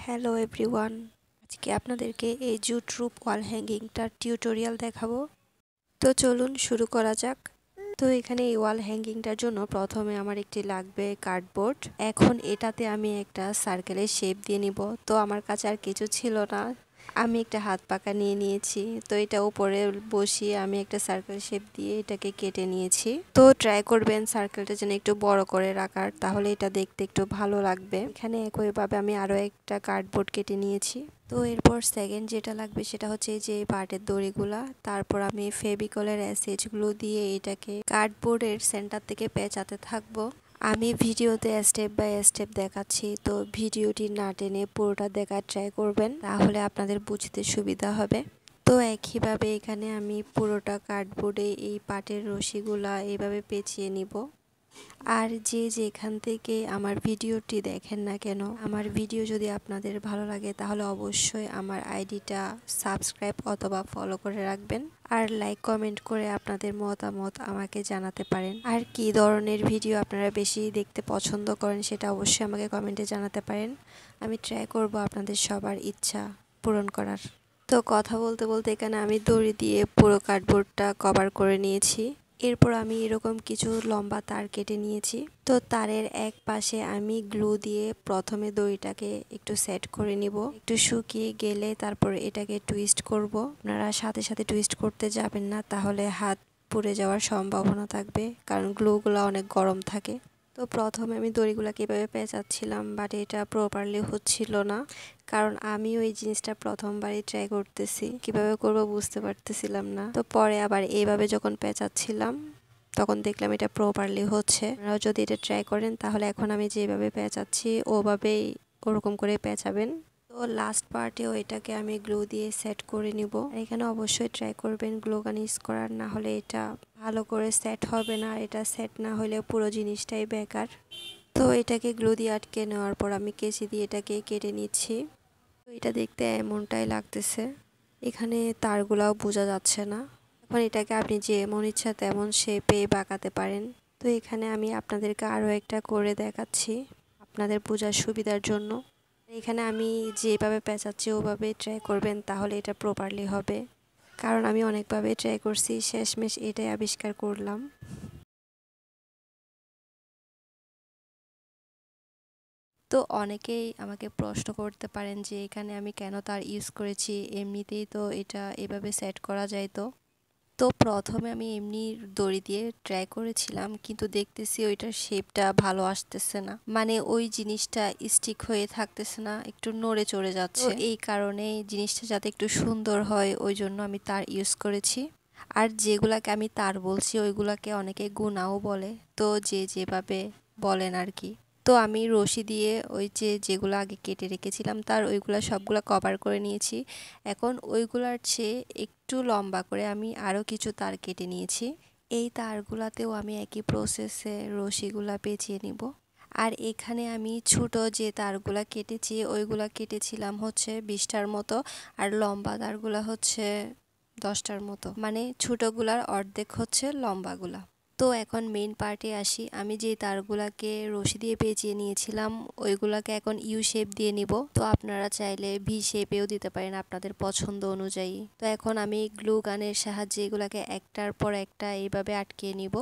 Hello everyone, আজকে আপনাদেরকে এই জুট রূপ ওয়াল হ্যাঙ্গিংটার টিউটোরিয়াল দেখাবো। তো চলুন শুরু করা যাক। তো এখানে এই ওয়াল হ্যাঙ্গিংটার জন্য প্রথমে আমার একটি লাগবে কার্ডবোর্ড। এখন এটাতে আমি একটা সার্কেলের শেপ দিয়ে নিব। তো আমার কাছে আর কিছু ছিল না, আমি একটা হাত পাকা নিয়ে নিয়েছি। তো এটা উপরে বসিয়ে আমি একটা সার্কেল শেপ দিয়ে এটাকে কেটে নিয়েছি। তো ট্রাই করবেন সার্কেলটা যেন একটু বড় করে রাখার, তাহলে এটা দেখতে একটু ভালো লাগবে। এখানে একইভাবে আমি আরও একটা কার্ডবোর্ড কেটে নিয়েছি। তো এরপর সেকেন্ড যেটা লাগবে সেটা হচ্ছে যে পাটের দড়িগুলা। তারপর আমি ফেভিকলের অ্যাসেজগুলো দিয়ে এটাকে কার্ডবোর্ডের সেন্টার থেকে পেঁচাতে থাকবো। আমি ভিডিওতে স্টেপ বাই স্টেপ দেখাচ্ছি, তো ভিডিওটি না টেনে পুরোটা দেখার ট্রাই করবেন, তাহলে আপনাদের বুঝতে সুবিধা হবে। তো একইভাবে এখানে আমি পুরোটা কার্ডবোর্ডে এই পাটের রশিগুলা এইভাবে পেঁচিয়ে নিব। আর যে যেখান থেকে আমার ভিডিওটি দেখেন না কেন, আমার ভিডিও যদি আপনাদের ভালো লাগে তাহলে অবশ্যই আমার আইডিটা সাবস্ক্রাইব অথবা ফলো করে রাখবেন। আর লাইক কমেন্ট করে আপনাদের মতামত আমাকে জানাতে পারেন। আর কি ধরনের ভিডিও আপনারা বেশি দেখতে পছন্দ করেন সেটা অবশ্যই আমাকে কমেন্টে জানাতে পারেন। আমি ট্রাই করব আপনাদের সবার ইচ্ছা পূরণ করার। তো কথা বলতে বলতে এখানে আমি দড়ি দিয়ে পুরো কার্ডবোর্ডটা কভার করে নিয়েছি। এরপর আমি এরকম কিছু লম্বা তার কেটে নিয়েছি। তো তারের এক পাশে আমি গ্লু দিয়ে প্রথমে দড়িটাকে একটু সেট করে নিব। একটু শুকিয়ে গেলে তারপর এটাকে টুইস্ট করব। আপনারা সাথে সাথে টুইস্ট করতে যাবেন না, তাহলে হাত পুড়ে যাওয়ার সম্ভাবনা থাকবে, কারণ গ্লুগুলো অনেক গরম থাকে। তো প্রথমে আমি দড়িগুলোকে এভাবে পেঁচাচ্ছিলাম, বাট এটা প্রপারলি হচ্ছিল না, কারণ আমি ওই জিনিসটা প্রথমবারই ট্রাই করতেছি, কিভাবে করব বুঝতে পারতেছিলাম না। তো পরে আবার এইভাবে যখন পেঁচাচ্ছিলাম তখন দেখলাম এটা প্রপারলি হচ্ছে। আপনারাও যদি এটা ট্রাই করেন তাহলে এখন আমি যেভাবে পেঁচাচ্ছি ওভাবেই ওরকম করে পেঁচাবেন। তো লাস্ট পার্টেও এটাকে আমি গ্লু দিয়ে সেট করে নিব। আর এখানে অবশ্যই ট্রাই করবেন গ্লু গান ইউজ করার, না হলে এটা ভালো করে সেট হবে না। এটা সেট না হলে পুরো জিনিসটাই বেকার। তো এটাকে গ্লু দিয়ে আটকে নেওয়ার পর আমি কেচি দিয়ে এটাকে কেটে নিচ্ছি। তো এটা দেখতে এমনটাই লাগতেছে, এখানে তারগুলাও বোঝা যাচ্ছে না। এখন এটাকে আপনি যেমন ইচ্ছা তেমন শেপে বাঁকাতে পারেন। তো এখানে আমি আপনাদেরকে আরও একটা করে দেখাচ্ছি আপনাদের বোঝার সুবিধার জন্য। এখানে আমি যেভাবে পেঁচাচ্ছি ওভাবে ট্রাই করবেন, তাহলে এটা প্রপারলি হবে, কারণ আমি অনেকভাবে ট্রাই করছি, শেষমেশ এটাই আবিষ্কার করলাম। তো অনেকেই আমাকে প্রশ্ন করতে পারেন যে এখানে আমি কেন তার ইউজ করেছি, এমনিতেই তো এটা এভাবে সেট করা যায়। তো প্রথমে আমি এমনি দড়ি দিয়ে ট্রাই করেছিলাম, কিন্তু দেখতেছি ওইটার শেপটা ভালো আসতেছে না, মানে ওই জিনিসটা স্টিক হয়ে থাকতেছে না, একটু নড়ে চড়ে যাচ্ছে। এই কারণে জিনিসটা যাতে একটু সুন্দর হয় ওই জন্য আমি তার ইউজ করেছি। আর যেগুলাকে আমি তার বলছি ওইগুলাকে অনেকে গুনাও বলে, তো যে যেভাবে বলেন আর কি। তো আমি রশি দিয়ে ওই যেগুলো আগে কেটে রেখেছিলাম তার ওইগুলা সবগুলা কভার করে নিয়েছি। এখন ওইগুলার চেয়ে একটু লম্বা করে আমি আরও কিছু তার কেটে নিয়েছি। এই তারগুলাতেও আমি একই প্রসেসে রশিগুলা পেঁচিয়ে নিব। আর এখানে আমি ছোট যে তারগুলা কেটেছি ওইগুলা কেটেছিলাম হচ্ছে 20টার মতো, আর লম্বা তারগুলা হচ্ছে 10টার মতো, মানে ছোটগুলার অর্ধেক হচ্ছে লম্বাগুলা। তো এখন মেইন পার্টে আসি। আমি যে তারগুলাকে রশি দিয়ে পেঁচিয়ে নিয়েছিলাম ওইগুলাকে এখন ইউ শেপ দিয়ে নিব। তো আপনারা চাইলে ভি শেপেও দিতে পারেন আপনাদের পছন্দ অনুযায়ী। তো এখন আমি গ্লু গানের সাহায্যে এগুলাকে একটার পর একটা এইভাবে আটকে নিব।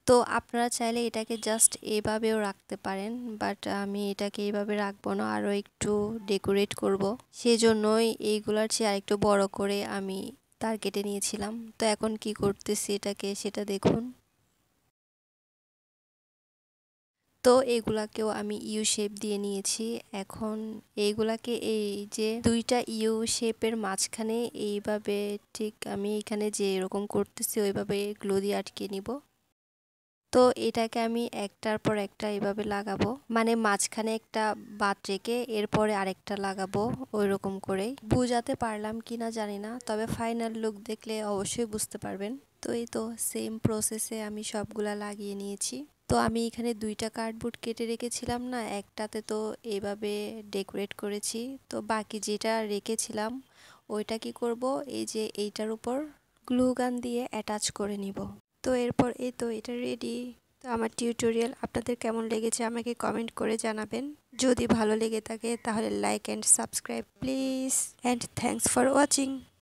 তো আপনারা চাইলে এটাকে জাস্ট এভাবেও রাখতে পারেন, বাট আমি এটাকে এইভাবে রাখবো না, আরও একটু ডেকোরেট করব। সেজন্যই এইগুলার চেয়ে আরেকটু বড় করে আমি তার কেটে নিয়েছিলাম। তো এখন কি করতেছি এটাকে সেটা দেখুন। তো এগুলাকেও আমি ইউ শেপ দিয়ে নিয়েছি। এখন এইগুলাকে এই যে দুইটা ইউ শেপের মাঝখানে এইভাবে ঠিক আমি এখানে যে এরকম করতেছি ওইভাবে গ্লু দিয়ে আটকে নিব। তো এটাকে আমি একটার পর একটা এভাবে লাগাবো, মানে মাঝখানে একটা বাদ রেখে এরপরে আরেকটা লাগাবো, ওই রকম করেই। বুঝাতে পারলাম কিনা জানি না, তবে ফাইনাল লুক দেখলে অবশ্যই বুঝতে পারবেন। তো এই তো সেম প্রসেসে আমি সবগুলা লাগিয়ে নিয়েছি। তো আমি এখানে দুইটা কার্ডবোর্ড কেটে রেখেছিলাম না, একটাতে তো এভাবে ডেকোরেট করেছি, তো বাকি যেটা রেখেছিলাম ওইটা কি করব, এই যে এইটার উপর গ্লু গান দিয়ে অ্যাটাচ করে নিব। তো এরপর এই তো এটা রেডি। তো আমার টিউটোরিয়াল আপনাদের কেমন লেগেছে আমাকে কমেন্ট করে জানাবেন। যদি ভালো লেগে থাকে তাহলে like and subscribe please, and thanks for watching.